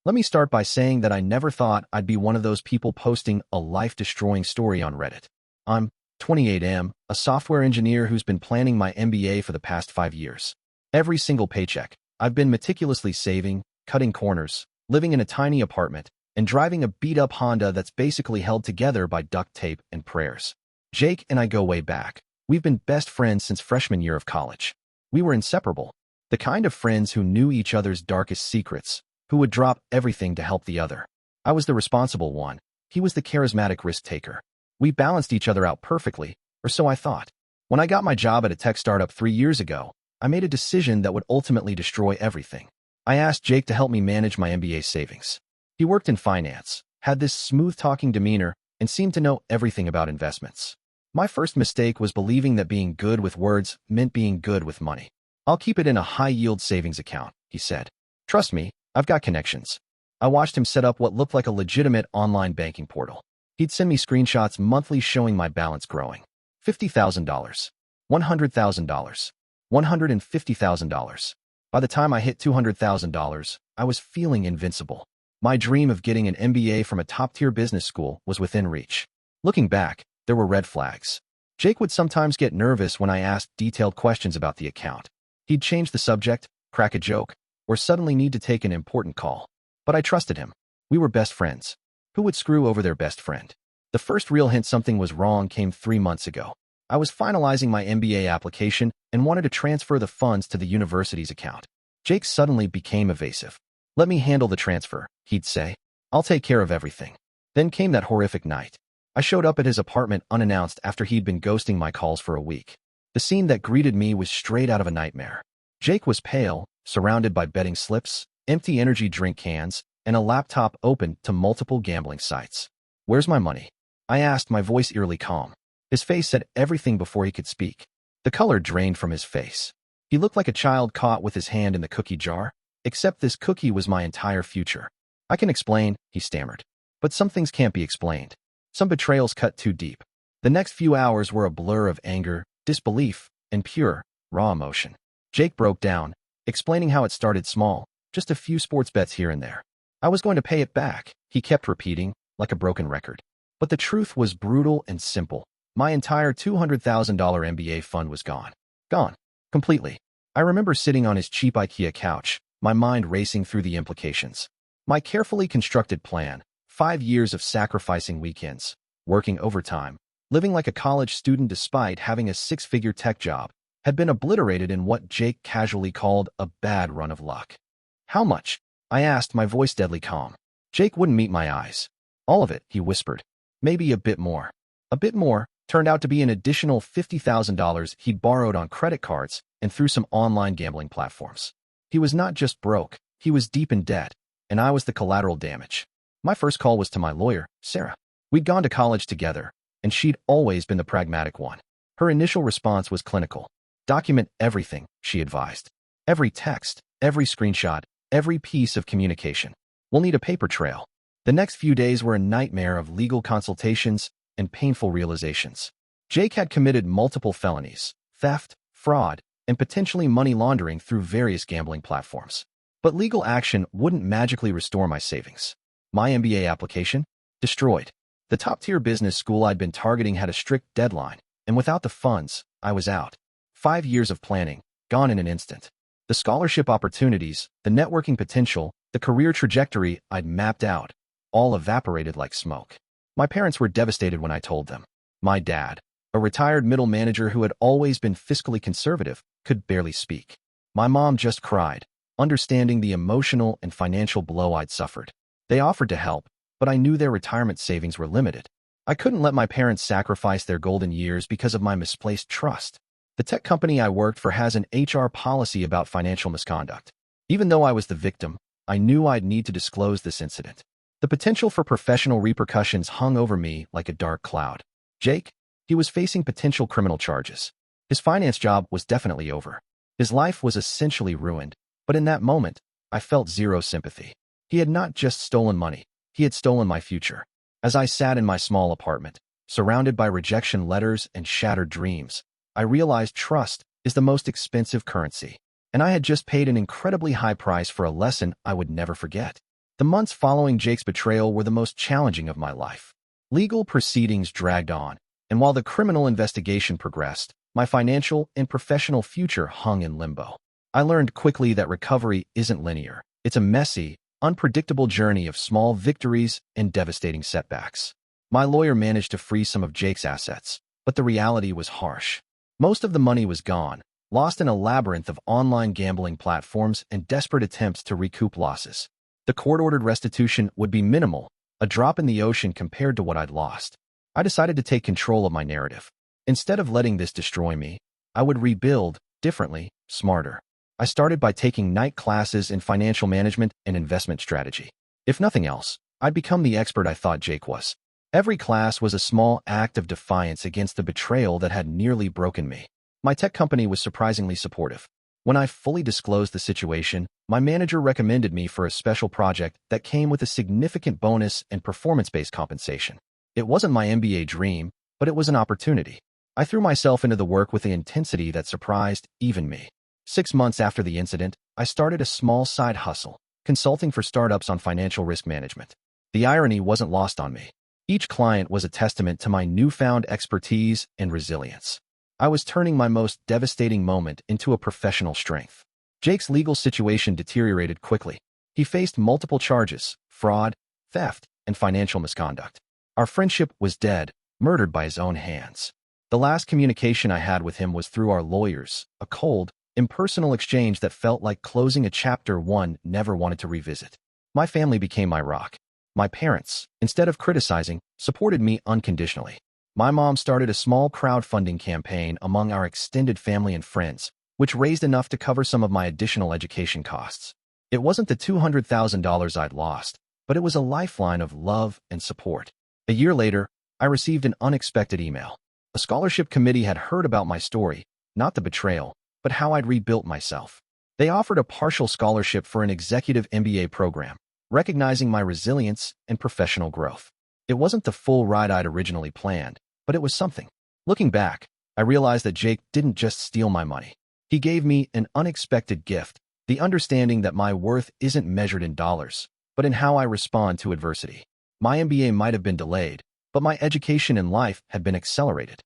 Let me start by saying that I never thought I'd be one of those people posting a life-destroying story on Reddit. I'm 28M, a software engineer who's been planning my MBA for the past 5 years. Every single paycheck, I've been meticulously saving, cutting corners, living in a tiny apartment, and driving a beat-up Honda that's basically held together by duct tape and prayers. Jake and I go way back. We've been best friends since freshman year of college. We were inseparable, the kind of friends who knew each other's darkest secrets, who would drop everything to help the other. I was the responsible one. He was the charismatic risk-taker. We balanced each other out perfectly, or so I thought. When I got my job at a tech startup 3 years ago, I made a decision that would ultimately destroy everything. I asked Jake to help me manage my MBA savings. He worked in finance, had this smooth-talking demeanor, and seemed to know everything about investments. My first mistake was believing that being good with words meant being good with money. "I'll keep it in a high-yield savings account," he said. "Trust me, I've got connections." I watched him set up what looked like a legitimate online banking portal. He'd send me screenshots monthly showing my balance growing. $50,000, $100,000, $150,000. By the time I hit $200,000, I was feeling invincible. My dream of getting an MBA from a top-tier business school was within reach. Looking back, there were red flags. Jake would sometimes get nervous when I asked detailed questions about the account. He'd change the subject, crack a joke, or suddenly need to take an important call. But I trusted him. We were best friends. Who would screw over their best friend? The first real hint something was wrong came 3 months ago. I was finalizing my MBA application and wanted to transfer the funds to the university's account. Jake suddenly became evasive. "Let me handle the transfer," he'd say. "I'll take care of everything." Then came that horrific night. I showed up at his apartment unannounced after he'd been ghosting my calls for a week. The scene that greeted me was straight out of a nightmare. Jake was pale, surrounded by betting slips, empty energy drink cans, and a laptop open to multiple gambling sites. "Where's my money?" I asked, my voice eerily calm. His face said everything before he could speak. The color drained from his face. He looked like a child caught with his hand in the cookie jar, except this cookie was my entire future. "I can explain," he stammered. "But some things can't be explained. Some betrayals cut too deep." The next few hours were a blur of anger, disbelief, and pure, raw emotion. Jake broke down, explaining how it started small, just a few sports bets here and there. "I was going to pay it back," he kept repeating, like a broken record. But the truth was brutal and simple. My entire $200,000 MBA fund was gone. Gone. Completely. I remember sitting on his cheap IKEA couch, my mind racing through the implications. My carefully constructed plan, 5 years of sacrificing weekends, working overtime, living like a college student despite having a 6-figure tech job, had been obliterated in what Jake casually called a bad run of luck. "How much?" I asked, my voice deadly calm. Jake wouldn't meet my eyes. "All of it," he whispered. "Maybe a bit more." A bit more turned out to be an additional $50,000 he'd borrowed on credit cards and through some online gambling platforms. He was not just broke, he was deep in debt, and I was the collateral damage. My first call was to my lawyer, Sarah. We'd gone to college together, and she'd always been the pragmatic one. Her initial response was clinical. "Document everything," she advised. "Every text, every screenshot, every piece of communication. We'll need a paper trail." The next few days were a nightmare of legal consultations and painful realizations. Jake had committed multiple felonies, theft, fraud, and potentially money laundering through various gambling platforms. But legal action wouldn't magically restore my savings. My MBA application? Destroyed. The top-tier business school I'd been targeting had a strict deadline, and without the funds, I was out. 5 years of planning, gone in an instant. The scholarship opportunities, the networking potential, the career trajectory I'd mapped out, all evaporated like smoke. My parents were devastated when I told them. My dad, a retired middle manager who had always been fiscally conservative, could barely speak. My mom just cried, understanding the emotional and financial blow I'd suffered. They offered to help, but I knew their retirement savings were limited. I couldn't let my parents sacrifice their golden years because of my misplaced trust. The tech company I worked for has an HR policy about financial misconduct. Even though I was the victim, I knew I'd need to disclose this incident. The potential for professional repercussions hung over me like a dark cloud. Jake? He was facing potential criminal charges. His finance job was definitely over. His life was essentially ruined, but in that moment, I felt zero sympathy. He had not just stolen money, he had stolen my future. As I sat in my small apartment, surrounded by rejection letters and shattered dreams, I realized trust is the most expensive currency, and I had just paid an incredibly high price for a lesson I would never forget. The months following Jake's betrayal were the most challenging of my life. Legal proceedings dragged on, and while the criminal investigation progressed, my financial and professional future hung in limbo. I learned quickly that recovery isn't linear. It's a messy, unpredictable journey of small victories and devastating setbacks. My lawyer managed to freeze some of Jake's assets, but the reality was harsh. Most of the money was gone, lost in a labyrinth of online gambling platforms and desperate attempts to recoup losses. The court-ordered restitution would be minimal, a drop in the ocean compared to what I'd lost. I decided to take control of my narrative. Instead of letting this destroy me, I would rebuild differently, smarter. I started by taking night classes in financial management and investment strategy. If nothing else, I'd become the expert I thought Jake was. Every class was a small act of defiance against the betrayal that had nearly broken me. My tech company was surprisingly supportive. When I fully disclosed the situation, my manager recommended me for a special project that came with a significant bonus and performance-based compensation. It wasn't my MBA dream, but it was an opportunity. I threw myself into the work with the intensity that surprised even me. 6 months after the incident, I started a small side hustle, consulting for startups on financial risk management. The irony wasn't lost on me. Each client was a testament to my newfound expertise and resilience. I was turning my most devastating moment into a professional strength. Jake's legal situation deteriorated quickly. He faced multiple charges: fraud, theft, and financial misconduct. Our friendship was dead, murdered by his own hands. The last communication I had with him was through our lawyers, a cold, impersonal exchange that felt like closing a chapter one never wanted to revisit. My family became my rock. My parents, instead of criticizing, supported me unconditionally. My mom started a small crowdfunding campaign among our extended family and friends, which raised enough to cover some of my additional education costs. It wasn't the $200,000 I'd lost, but it was a lifeline of love and support. A year later, I received an unexpected email. A scholarship committee had heard about my story, not the betrayal, but how I'd rebuilt myself. They offered a partial scholarship for an executive MBA program, recognizing my resilience and professional growth. It wasn't the full ride I'd originally planned, but it was something. Looking back, I realized that Jake didn't just steal my money. He gave me an unexpected gift, the understanding that my worth isn't measured in dollars, but in how I respond to adversity. My MBA might have been delayed, but my education in life had been accelerated.